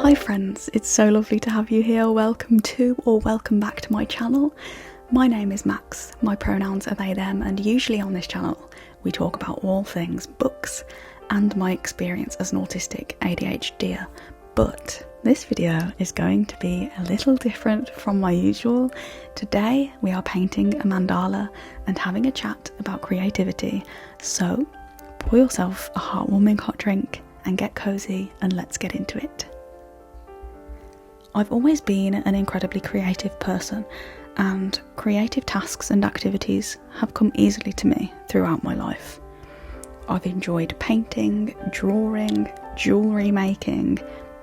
Hi friends, it's so lovely to have you here. Welcome to or welcome back to my channel. My name is Max, my pronouns are they, them, and usually on this channel we talk about all things books and my experience as an autistic ADHDer. But this video is going to be a little different from my usual. Today we are painting a mandala and having a chat about creativity. So pour yourself a heartwarming hot drink and get cozy and let's get into it. I've always been an incredibly creative person, and creative tasks and activities have come easily to me throughout my life. I've enjoyed painting, drawing, jewellery making,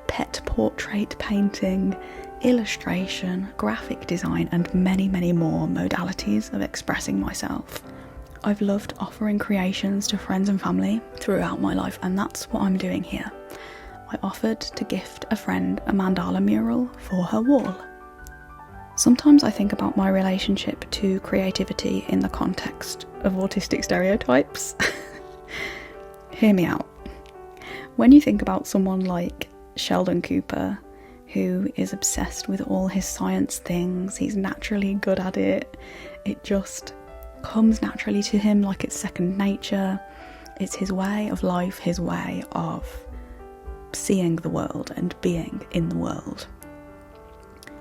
pet portrait painting, illustration, graphic design, and many, many more modalities of expressing myself. I've loved offering creations to friends and family throughout my life, and that's what I'm doing here. I offered to gift a friend a mandala mural for her wall. Sometimes I think about my relationship to creativity in the context of autistic stereotypes. Hear me out. When you think about someone like Sheldon Cooper, who is obsessed with all his science things, he's naturally good at it, it just comes naturally to him like it's second nature. It's his way of life, his way of seeing the world and being in the world.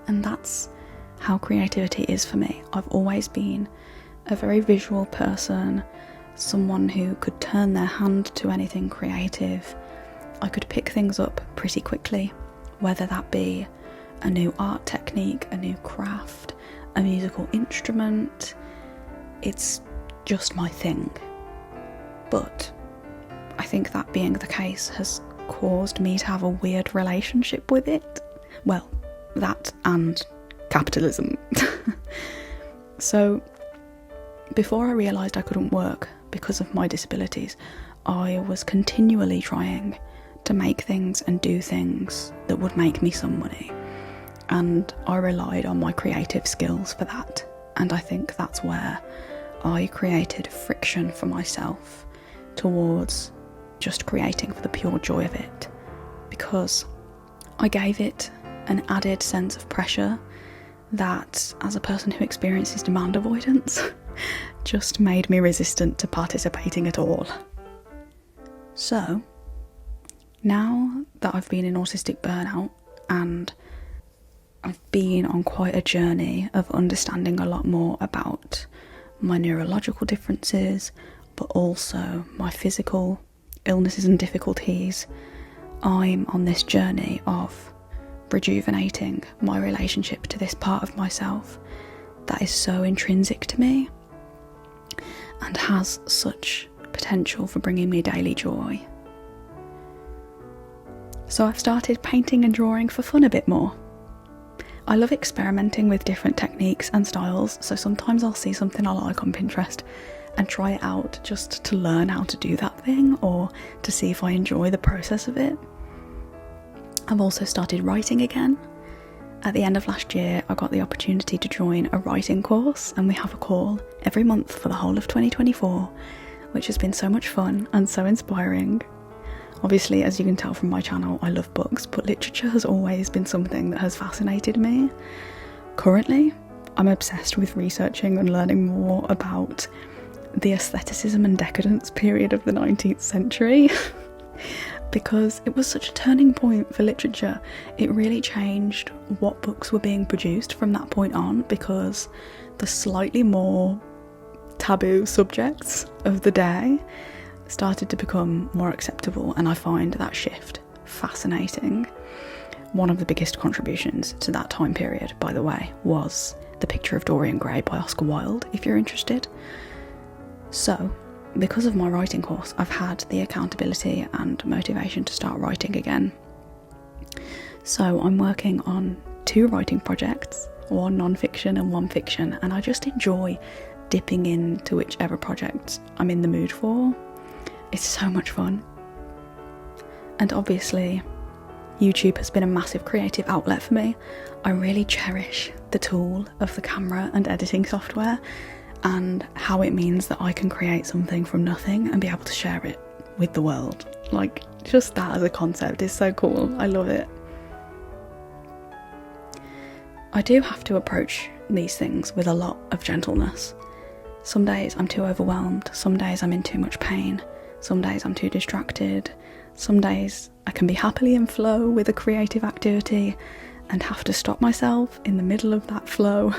And that's how creativity is for me. I've always been a very visual person, someone who could turn their hand to anything creative. I could pick things up pretty quickly, whether that be a new art technique, a new craft, a musical instrument. It's just my thing. But I think that being the case has caused me to have a weird relationship with it. Well, that and capitalism. So before I realised I couldn't work because of my disabilities, I was continually trying to make things and do things that would make me some money, and I relied on my creative skills for that. And I think that's where I created friction for myself towards just creating for the pure joy of it, because I gave it an added sense of pressure that, as a person who experiences demand avoidance, just made me resistant to participating at all. So now that I've been in autistic burnout and I've been on quite a journey of understanding a lot more about my neurological differences, but also my physical illnesses and difficulties, I'm on this journey of rejuvenating my relationship to this part of myself that is so intrinsic to me and has such potential for bringing me daily joy. So I've started painting and drawing for fun a bit more. I love experimenting with different techniques and styles, so sometimes I'll see something I like on Pinterest and try it out just to learn how to do that thing, or to see if I enjoy the process of it. I've also started writing again. At the end of last year, I got the opportunity to join a writing course, and we have a call every month for the whole of 2024, which has been so much fun and so inspiring. Obviously, as you can tell from my channel, I love books, but literature has always been something that has fascinated me. Currently, I'm obsessed with researching and learning more about the aestheticism and decadence period of the 19th century because it was such a turning point for literature. It really changed what books were being produced from that point on, because the slightly more taboo subjects of the day started to become more acceptable, and I find that shift fascinating. One of the biggest contributions to that time period, by the way, was The Picture of Dorian Gray by Oscar Wilde, if you're interested. So, because of my writing course, I've had the accountability and motivation to start writing again. So I'm working on 2 writing projects, one non-fiction and one fiction, and I just enjoy dipping into whichever project I'm in the mood for. It's so much fun. And obviously, YouTube has been a massive creative outlet for me. I really cherish the tool of the camera and editing software, and how it means that I can create something from nothing and be able to share it with the world. Like, just that as a concept is so cool. I love it. I do have to approach these things with a lot of gentleness. Some days I'm too overwhelmed, some days I'm in too much pain, some days I'm too distracted, some days I can be happily in flow with a creative activity and have to stop myself in the middle of that flow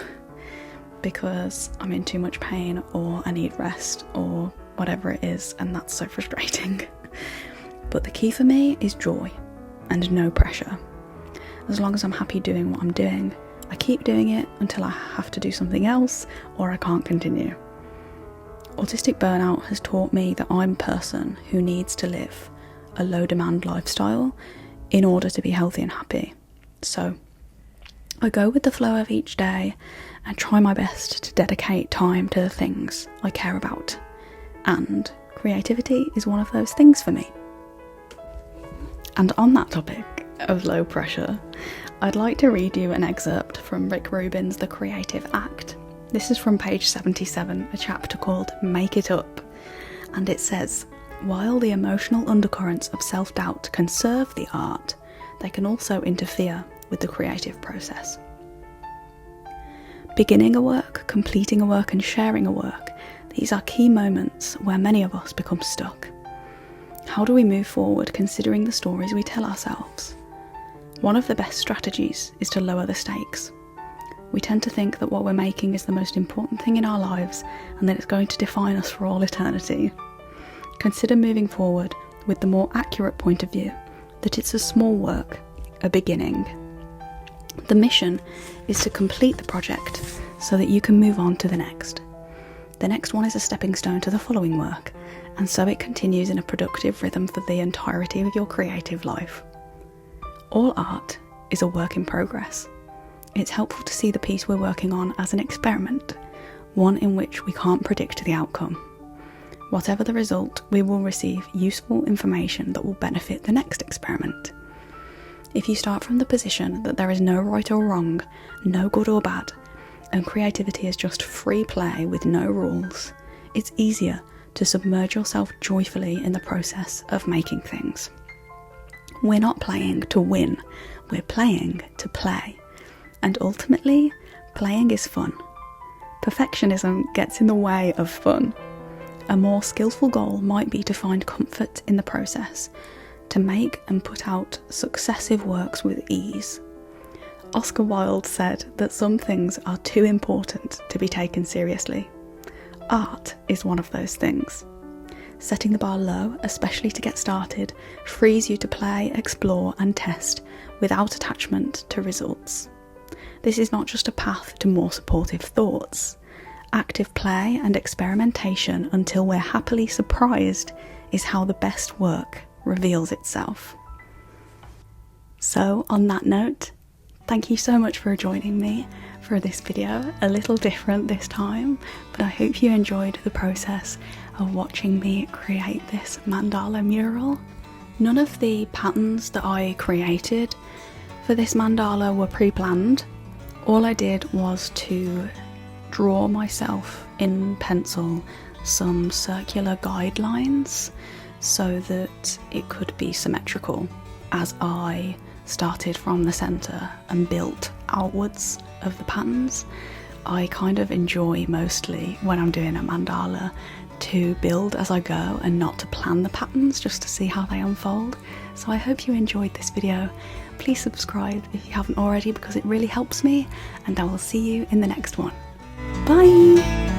because I'm in too much pain or I need rest or whatever it is, and that's so frustrating. But the key for me is joy and no pressure. As long as I'm happy doing what I'm doing, I keep doing it until I have to do something else or I can't continue. Autistic burnout has taught me that I'm a person who needs to live a low demand lifestyle in order to be healthy and happy. So I go with the flow of each day and try my best to dedicate time to the things I care about. And creativity is one of those things for me. And on that topic of low pressure, I'd like to read you an excerpt from Rick Rubin's The Creative Act. This is from page 77, a chapter called Make It Up. And it says, while the emotional undercurrents of self-doubt can serve the art, they can also interfere with the creative process. Beginning a work, completing a work and sharing a work, these are key moments where many of us become stuck. How do we move forward considering the stories we tell ourselves? One of the best strategies is to lower the stakes. We tend to think that what we're making is the most important thing in our lives and that it's going to define us for all eternity. Consider moving forward with the more accurate point of view that it's a small work, a beginning. The mission is to complete the project so that you can move on to the next. The next one is a stepping stone to the following work, and so it continues in a productive rhythm for the entirety of your creative life. All art is a work in progress. It's helpful to see the piece we're working on as an experiment, one in which we can't predict the outcome. Whatever the result, we will receive useful information that will benefit the next experiment. If you start from the position that there is no right or wrong, no good or bad, and creativity is just free play with no rules, it's easier to submerge yourself joyfully in the process of making things. We're not playing to win, we're playing to play. And ultimately, playing is fun. Perfectionism gets in the way of fun. A more skillful goal might be to find comfort in the process, to make and put out successive works with ease. Oscar Wilde said that some things are too important to be taken seriously. Art is one of those things. Setting the bar low, especially to get started, frees you to play, explore and test without attachment to results. This is not just a path to more supportive thoughts. Active play and experimentation until we're happily surprised is how the best work reveals itself. So on that note, thank you so much for joining me for this video, a little different this time, but I hope you enjoyed the process of watching me create this mandala mural. None of the patterns that I created for this mandala were pre-planned. All I did was to draw myself in pencil some circular guidelines so that it could be symmetrical as I started from the centre and built outwards of the patterns. I kind of enjoy mostly when I'm doing a mandala to build as I go and not to plan the patterns, just to see how they unfold. So I hope you enjoyed this video. Please subscribe if you haven't already because it really helps me, and I will see you in the next one. Bye!